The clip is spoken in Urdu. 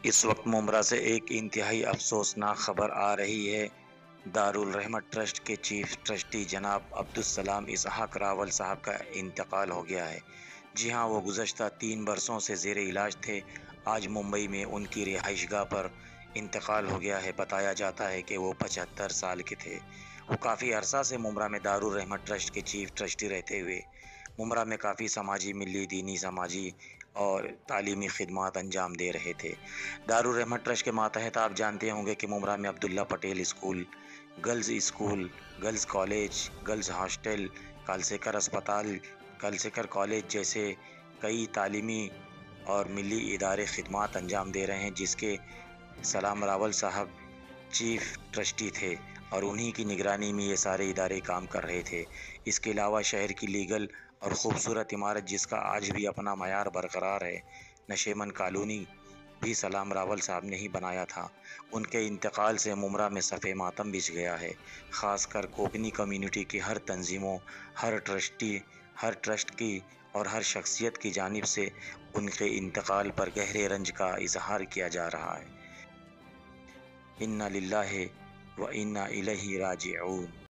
اس وقت ممبرا سے ایک انتہائی افسوسناک خبر آ رہی ہے۔ دارالرحمت ٹرسٹ کے چیف ٹرسٹی جناب عبدالسلام اسحاق راول صاحب کا انتقال ہو گیا ہے۔ جی ہاں، وہ گزشتہ 3 برسوں سے زیر علاج تھے۔ آج ممبئی میں ان کی رہائش گاہ پر انتقال ہو گیا ہے۔ بتایا جاتا ہے کہ وہ 75 سال کے تھے۔ وہ کافی عرصہ سے ممبرا میں دارالرحمت ٹرسٹ کے چیف ٹرسٹی رہتے ہوئے ممبرا میں کافی سماجی، ملی، دینی، سماجی اور تعلیمی خدمات انجام دے رہے تھے۔ دارالرحمت ٹرسٹ کے ماتحت آپ جانتے ہوں گے کہ ممبرا میں Abdullah Patel school, school, girls college, girls hostel, Kalsekar اسپتال، کالسیکر کالج جیسے کئی تعلیمی اور ملی ادارے خدمات انجام دے رہے ہیں، جس کے سلام راول صاحب چیف ٹرسٹی تھے اور انہی کی نگرانی میں یہ سارے ادارے کام کر رہے تھے۔ اس کے علاوہ شہر کی لیگل اور خوبصورت عمارت جس کا آج بھی اپنا معیار برقرار ہے، نشیمن کالونی، بھی سلام راول صاحب نے ہی بنایا تھا۔ ان کے انتقال سے ممبرا میں صف ماتم بچھ گیا ہے۔ خاص کر کوکنی کمیونٹی کی ہر تنظیموں، ہر ٹرسٹ کی اور ہر شخصیت کی جانب سے ان کے انتقال پر گہرے رنج کا اظہار کیا جا رہا ہے۔ انا للہ و انا الیہ راجعون۔